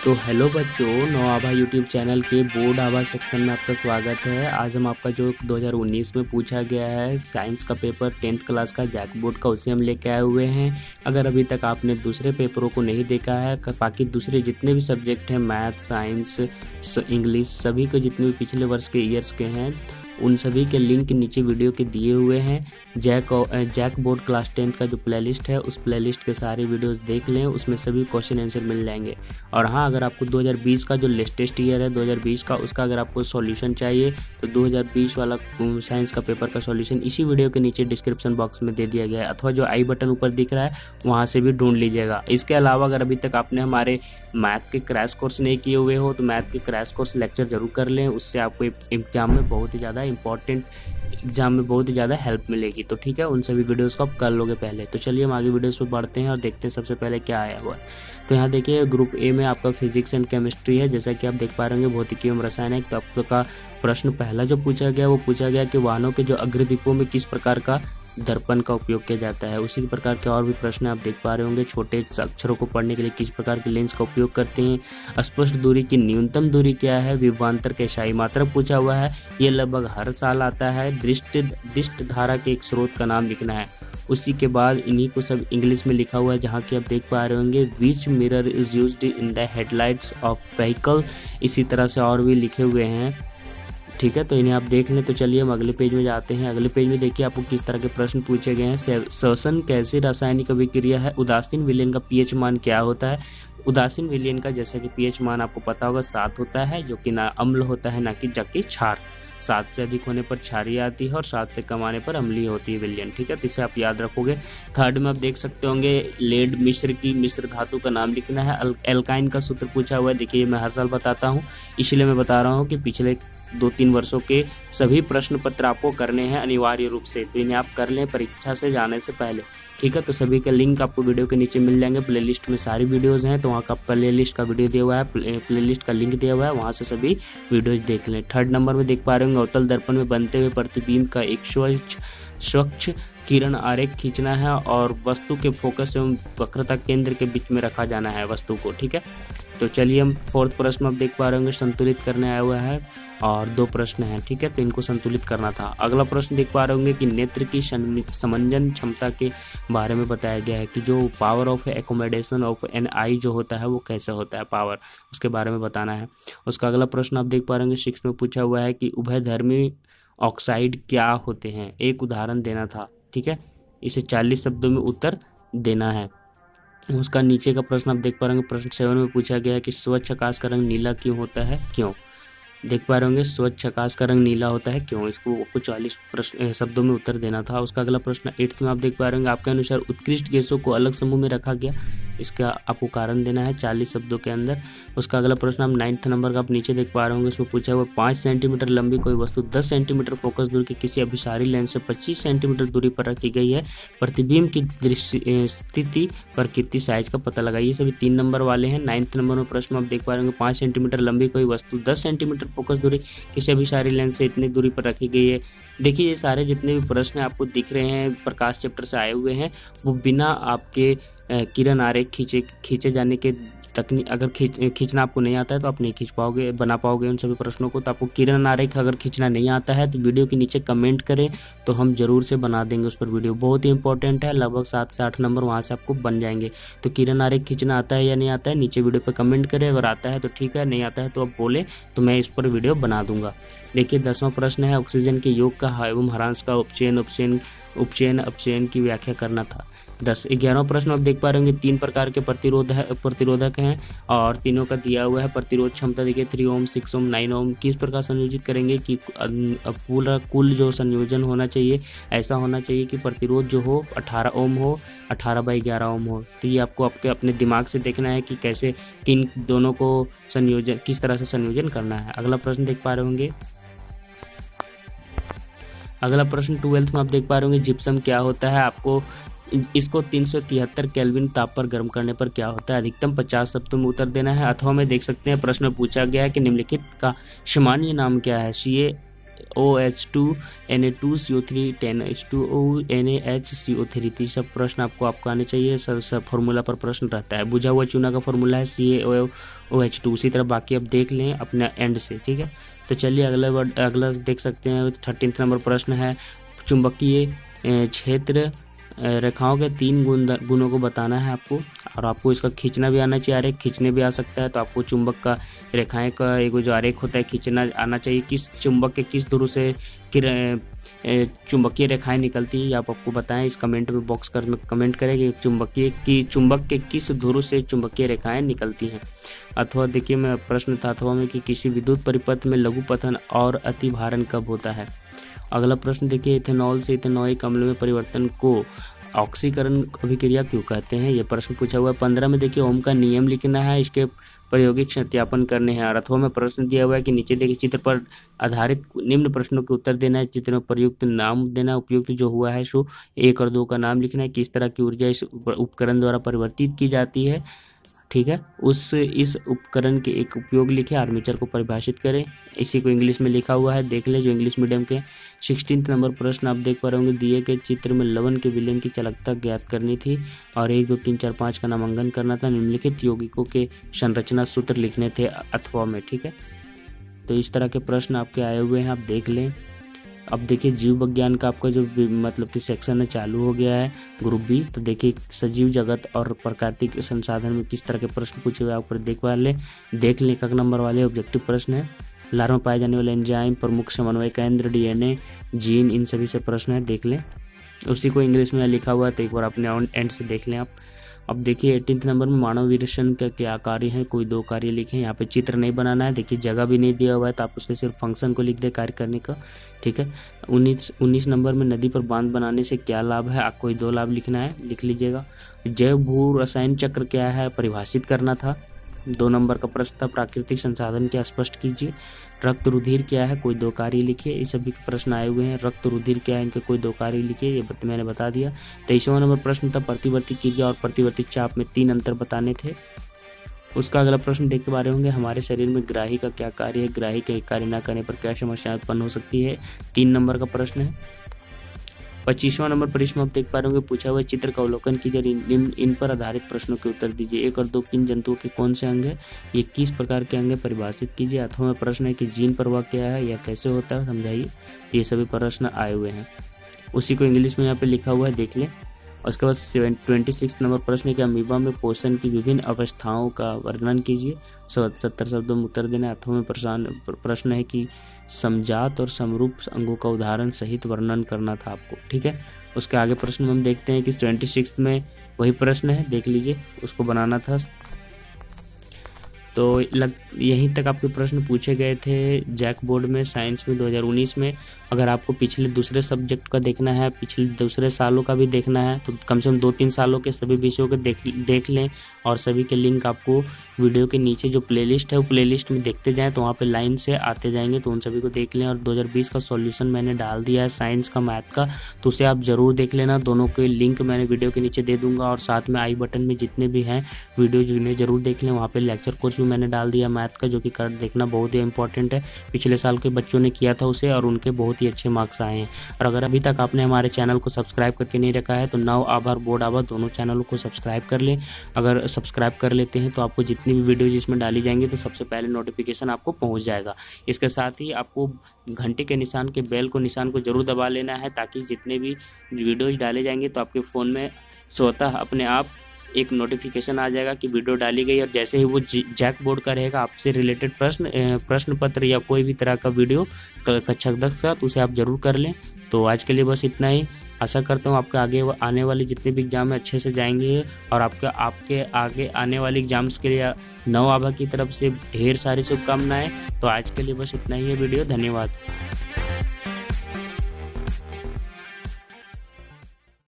तो हेलो बच्चों, नवाभा YouTube channel के बोर्ड आभा सेक्शन में आपका स्वागत है। आज हम आपका जो 2019 में पूछा गया है साइंस का पेपर 10th क्लास का जैक बोर्ड का, उसे हम लेके आए हुए हैं। अगर अभी तक आपने दूसरे पेपरों को नहीं देखा है, बाकी दूसरे जितने भी सब्जेक्ट हैं, मैथ, साइंस, इंग्लिश, सभी के जितने भी पिछले वर्ष के ईयर्स के हैं, उन सभी के लिंक नीचे वीडियो के दिए हुए हैं। जैक बोर्ड क्लास 10th का जो प्लेलिस्ट है, उस प्लेलिस्ट के सारे वीडियोस देख लें, उसमें सभी क्वेश्चन आंसर मिल जाएंगे। और हाँ, अगर आपको 2020 का जो लेटेस्ट ईयर है 2020 का, उसका अगर आपको सॉल्यूशन चाहिए तो 2020 वाला साइंस का पेपर का सॉल्यूशन इसी वीडियो के नीचे डिस्क्रिप्शन बॉक्स में दे दिया गया है, अथवा जो आई बटन ऊपर दिख रहा है वहाँ से भी ढूंढ लीजिएगा। इसके अलावा अगर अभी तक आपने हमारे मैथ के क्रैश कोर्स नहीं किए हुए हो तो मैथ के क्रैश कोर्स लेक्चर जरूर कर लें, उससे आपको एग्जाम में बहुत ही ज़्यादा इंपॉर्टेंट हेल्प मिलेगी। तो ठीक है, उन सभी वीडियोस को आप कर लोगे पहले। तो चलिए हम आगे वीडियोस पे बढ़ते हैं और देखते हैं सबसे पहले क्या आया हुआ है। तो यहाँ देखिए, ग्रुप ए में आपका फिजिक्स एंड केमिस्ट्री है, जैसा कि आप देख पा रहे होंगे, भौतिकी एवं रसायन है। तो आपका प्रश्न पहला जो पूछा गया वो पूछा गया कि वाहनों के जो अग्रदीपों में किस प्रकार का दर्पण का उपयोग किया जाता है। उसी प्रकार के और भी प्रश्न आप देख पा रहे होंगे। छोटे अक्षरों को पढ़ने के लिए किस प्रकार के लेंस का उपयोग करते हैं। स्पष्ट दूरी की न्यूनतम दूरी क्या है। विभवांतर के शाही मात्रा पूछा हुआ है, ये लगभग हर साल आता है। दृष्ट धारा के एक स्रोत का नाम लिखना है। उसी के बाद इन्हीं को सब इंग्लिश में लिखा हुआ है, जहाँ की आप देख पा रहे होंगे, विच mirror is used in the headlights of vehicle. इसी तरह से और भी लिखे हुए हैं। ठीक है, तो इन्हें आप देख लें। तो चलिए हम अगले पेज में जाते हैं। अगले पेज में देखिए आपको किस तरह के प्रश्न पूछे गए हैं। श्वसन कैसी रासायनिक अभिक्रिया है। उदासीन विलयन का पीएच मान क्या होता है। उदासीन विलयन का जैसे कि पीएच मान आपको पता होगा 7 होता है, जो कि ना अम्ल होता है ना कि जबकि क्षार। 7 से अधिक होने पर क्षारीय आती है और 7 से कम आने पर अम्लीय होती है विलयन। ठीक है, तो इसे आप याद रखोगे। थर्ड में आप देख सकते होंगे, लेड मिश्र धातु का नाम लिखना है। एल्काइन का सूत्र पूछा हुआ है। देखिए, मैं हर साल बताता हूँ, इसलिए मैं बता रहा हूँ कि पिछले 2-3 वर्षों के सभी प्रश्न पत्र आपको करने हैं अनिवार्य रूप से, तो इन्हें आप कर लें परीक्षा से जाने से पहले। ठीक है, तो सभी का लिंक आपको वीडियो के नीचे मिल जाएंगे। प्लेलिस्ट में सारी वीडियोस हैं, तो वहाँ का प्लेलिस्ट का वीडियो दिया हुआ है, प्लेलिस्ट का लिंक दिया हुआ है, वहाँ से सभी वीडियोज देख लें। थर्ड नंबर में देख पा रहे होंगे, अवतल दर्पण में बनते हुए प्रतिबिंब का एक स्वच्छ किरण आरेख खींचना है और वस्तु के फोकस एवं वक्रता केंद्र के बीच में रखा जाना है वस्तु को। ठीक है, तो चलिए हम फोर्थ प्रश्न आप देख पा रहे होंगे, संतुलित करने आया हुआ है और 2 प्रश्न हैं। ठीक है, तो इनको संतुलित करना था। अगला प्रश्न देख पा रहे होंगे कि नेत्र की समंजन क्षमता के बारे में बताया गया है कि जो power of accommodation of an eye जो होता है वो कैसे होता है, पावर, उसके बारे में बताना है। उसका अगला प्रश्न आप देख पा रहे होंगे, 6 में पूछा हुआ है कि उभयधर्मी ऑक्साइड क्या होते हैं, एक उदाहरण देना था। ठीक है, इसे 40 शब्दों में उत्तर देना है। उसका नीचे का प्रश्न आप देख पा रहे होंगे, प्रश्न 7 में पूछा गया है कि स्वच्छ आकाश का रंग नीला क्यों होता है, क्यों। देख पा रहे होंगे, स्वच्छ आकाश का रंग नीला होता है क्यों, इसको आपको 40 प्रश्न शब्दों में उत्तर देना था। उसका अगला प्रश्न 8th में आप देख पा रहे होंगे, आपके अनुसार उत्कृष्ट गैसों को अलग समूह में रखा गया, इसका आपको कारण देना है 40 शब्दों के अंदर। उसका अगला प्रश्न आप 9th नंबर का आप नीचे देख पा रहे होंगे, इसमें पूछा हुआ 5 सेंटीमीटर लंबी कोई वस्तु 10 सेंटीमीटर फोकस दूरी की किसी अभिसारी लेंस से 25 सेंटीमीटर दूरी पर रखी गई है, प्रतिबिंब की स्थिति प्रकृति साइज का पता लगाइए। ये सभी 3 नंबर वाले हैं। 9th नंबर में प्रश्न आप देख पा रहे होंगे, 5 सेंटीमीटर लंबी कोई वस्तु 10 सेंटीमीटर फोकस दूरी किसी अभिसारी लेंस से इतनी दूरी पर रखी गई है। देखिए, ये सारे जितने भी प्रश्न आपको दिख रहे हैं प्रकाश चैप्टर से आए हुए हैं, वो बिना आपके किरण आरेख खींचे जाने के तकनीक, अगर खींचना आपको नहीं आता है तो आप नहीं खींच पाओगे, बना पाओगे उन सभी प्रश्नों को। तो आपको किरण आरेख अगर खींचना नहीं आता है तो वीडियो के नीचे कमेंट करें, तो हम जरूर से बना देंगे उस पर वीडियो। बहुत ही इंपॉर्टेंट है, लगभग 7 से 8 नंबर वहाँ से आपको बन जाएंगे। तो किरण आरेख खींचना आता है या नहीं आता है, नीचे वीडियो पर कमेंट करें। अगर आता है तो ठीक है, नहीं आता है तो आप बोले तो मैं इस पर वीडियो बना दूंगा। देखिए, 10वां प्रश्न है, ऑक्सीजन के योग का एवं हरांश का उपचयन की व्याख्या करना था। 11वां प्रश्न आप देख पा रहे होंगे, 3 प्रकार के प्रतिरोधक हैं और तीनों का दिया हुआ है। प्रतिरोध क्षमता देखिए 3 ओम, 6 ओम, 9 ओम। किस प्रकार संयोजित करेंगे कि पूरा कुल जो संयोजन होना चाहिए ऐसा होना चाहिए कि प्रतिरोध जो हो 18 ओम हो, 18/11 ओम हो। तो ये आपको आपके अपने दिमाग से देखना है कि कैसे किन दोनों को संयोजन, किस तरह से संयोजन करना है। अगला प्रश्न देख पा रहे होंगे, अगला प्रश्न 12th में आप देख पा रहे होंगे, जिप्सम क्या होता है। आपको इसको 373 केल्विन ताप पर गर्म करने पर क्या होता है, अधिकतम 50 शब्दों में उत्तर देना है। अथवा में देख सकते हैं प्रश्न में पूछा गया है कि निम्नलिखित का सामान्य नाम क्या है। OH2 Na2CO3 10H2O NaHCO3। तो सब प्रश्न आपको आने चाहिए। सब फॉर्मूला पर प्रश्न रहता है। बुझा हुआ चूना का फॉर्मूला है CaOH2। उसी तरह बाकी अब देख लें अपने एंड से, ठीक है। तो चलिए अगला देख सकते हैं। 13 नंबर प्रश्न है, चुंबकीय क्षेत्र रेखाओं के 3 गुणों को बताना है आपको, और आपको इसका खींचना भी आना चाहिए। आरेख खींचने भी आ सकता है। तो आपको चुंबक का रेखाएं का एक जो आरेख होता है खींचना आना चाहिए। किस चुंबक के किस ध्रुव से चुंबकीय रेखाएं निकलती है, आपको बताएं। इस कमेंट में बॉक्स में कमेंट करें कि चुंबक के किस ध्रुव से चुंबकीय रेखाएं निकलती हैं। अथवा देखिए मैं प्रश्न था अथवा में कि किसी विद्युत परिपथ में लघु पतन और अतिभारण कब होता है। अगला प्रश्न देखिए, इथेनॉल से इथेनॉइक अम्ल में परिवर्तन को ऑक्सीकरण अभिक्रिया क्यों कहते हैं। यह प्रश्न पूछा हुआ है। 15 में देखिए ओम का नियम लिखना है, इसके प्रायोगिक सत्यापन करने हैं। और अथवा में प्रश्न दिया हुआ है कि नीचे देखिए चित्र पर आधारित निम्न प्रश्नों के उत्तर देना है। चित्र में प्रयुक्त नाम देना, उपयुक्त जो हुआ है सो 1 और 2 का नाम लिखना है। किस तरह की ऊर्जा इस उपकरण द्वारा परिवर्तित की जाती है, ठीक है। इस उपकरण के एक उपयोग लिखे। आर्मेचर को परिभाषित करें। इसी को इंग्लिश में लिखा हुआ है, देख ले जो इंग्लिश मीडियम के। 16 नंबर प्रश्न आप देख पा रहे होंगे, दिए गए चित्र में लवण के विलयन की चालकता ज्ञात करनी थी और 1 2 3 4 5 का नामांकन करना था। निम्नलिखित यौगिकों के संरचना सूत्र लिखने थे अथवा में, ठीक है। तो इस तरह के प्रश्न आपके आए हुए हैं, आप देख लें। अब देखिए जीव विज्ञान का आपका जो मतलब कि सेक्शन है चालू हो गया है, ग्रुप बी। तो देखिए सजीव जगत और प्राकृतिक संसाधन में किस तरह के प्रश्न पूछे हुए आप पर देख लें। 1 नंबर वाले ऑब्जेक्टिव प्रश्न है। लार्वा में पाए जाने वाले एंजाइम, प्रमुख समन्वय केंद्र, डीएनए, जीन, इन सभी से प्रश्न है, देख लें। उसी को इंग्लिश में लिखा हुआ है, तो एक बार अपने एंड से देख लें आप। अब देखिए 18 नंबर में मानव विश्लेषण का क्या कार्य है, कोई 2 कार्य लिखें। यहाँ पे चित्र नहीं बनाना है, देखिए जगह भी नहीं दिया हुआ है, तो आप उसके सिर्फ फंक्शन को लिख दे कार्य करने का, ठीक है। 19 नंबर में नदी पर बांध बनाने से क्या लाभ है, आपको कोई 2 लाभ लिखना है, लिख लीजिएगा। जैव भू रसायन चक्र क्या है, परिभाषित करना था। 2 नंबर का प्रश्न था, प्राकृतिक संसाधन क्या स्पष्ट कीजिए। रक्त रुधिर क्या है, कोई 2 कार्य लिखिए। इस सभी के प्रश्न आए हुए हैं। रक्त रुधिर क्या है, इनके कोई 2 कार्य लिखिए, ये मैंने बता दिया। 23वां नंबर प्रश्न था, प्रतिवर्ती क्रिया और प्रतिवर्ती चाप में 3 अंतर बताने थे। उसका अगला प्रश्न देख के बारे होंगे, हमारे शरीर में ग्राही का क्या कार्य है, ग्राही के कार्य न करने पर क्या समस्या उत्पन्न हो सकती है। 3 नंबर का प्रश्न है। 25वां नंबर प्रश्न आप देख पा रहे होंगे, पूछा हुआ चित्र का अवलोकन कीजिए, इन पर आधारित प्रश्नों के उत्तर दीजिए। 1 और 2 किन जंतुओं के कौन से अंग है, ये किस प्रकार के अंग है, परिभाषित कीजिए। अथवा में प्रश्न है कि जीन प्रवाह क्या है, यह कैसे होता है, समझाइए। ये सभी प्रश्न आए हुए हैं। उसी को इंग्लिश में यहाँ पे लिखा हुआ है, देख लें। और उसके बाद 26 नंबर प्रश्न है कि अमीबा में पोषण की विभिन्न अवस्थाओं का वर्णन कीजिए। 70 शब्दों में उत्तर देना। अथवा में प्रश्न है कि समजात और समरूप अंगों का उदाहरण सहित वर्णन करना था आपको, ठीक है। उसके आगे प्रश्न में हम देखते हैं कि 26 में वही प्रश्न है, देख लीजिए, उसको बनाना था। तो यहीं तक आपके प्रश्न पूछे गए थे जैक बोर्ड में साइंस में 2019 में। अगर आपको पिछले दूसरे सब्जेक्ट का देखना है, पिछले दूसरे सालों का भी देखना है, तो कम से कम 2-3 सालों के सभी विषयों को देख लें। और सभी के लिंक आपको वीडियो के नीचे जो प्लेलिस्ट है वो प्लेलिस्ट में देखते जाएं, तो वहाँ पे लाइन से आते जाएंगे, तो उन सभी को देख लें। और 2020 का सॉल्यूशन मैंने डाल दिया है साइंस का, मैथ का, तो उसे आप ज़रूर देख लेना। दोनों के लिंक मैंने वीडियो के नीचे दे दूंगा। और साथ में आई बटन में जितने भी हैं वीडियो जिन्हें ज़रूर देख लें, वहाँ पर लेक्चर कोर्स भी मैंने डाल दिया मैथ का, जो कि कर देखना बहुत ही इंपॉर्टेंट है। पिछले साल के बच्चों ने किया था उसे और उनके बहुत ही अच्छे मार्क्स आए हैं। और अगर अभी तक आपने हमारे चैनल को सब्सक्राइब करके नहीं रखा है, तो नव आभार बोर्ड आभार दोनों चैनलों को सब्सक्राइब कर लें। अगर सब्सक्राइब कर लेते हैं तो आपको जितनी भी वीडियो जिसमें डाली जाएंगी तो सबसे पहले नोटिफिकेशन आपको पहुंच जाएगा। इसके साथ ही आपको घंटे के निशान के बेल को निशान को जरूर दबा लेना है, ताकि जितने भी वीडियोज डाले जाएंगे तो आपके फ़ोन में स्वतः अपने आप एक नोटिफिकेशन आ जाएगा कि वीडियो डाली गई। और जैसे ही वो जैक बोर्ड का रहेगा आपसे रिलेटेड प्रश्न पत्र या कोई भी तरह का वीडियो कक्षा का, तो उसे आप जरूर कर लें। तो आज के लिए बस इतना ही। आशा करता हूँ आपके आगे आने वाले जितने भी एग्जाम है अच्छे से जाएंगे, और आपके आगे आने वाले एग्जाम्स के लिए नव आभा की तरफ से ढेर सारी शुभकामनाएं। तो आज के लिए बस इतना ही है वीडियो। धन्यवाद।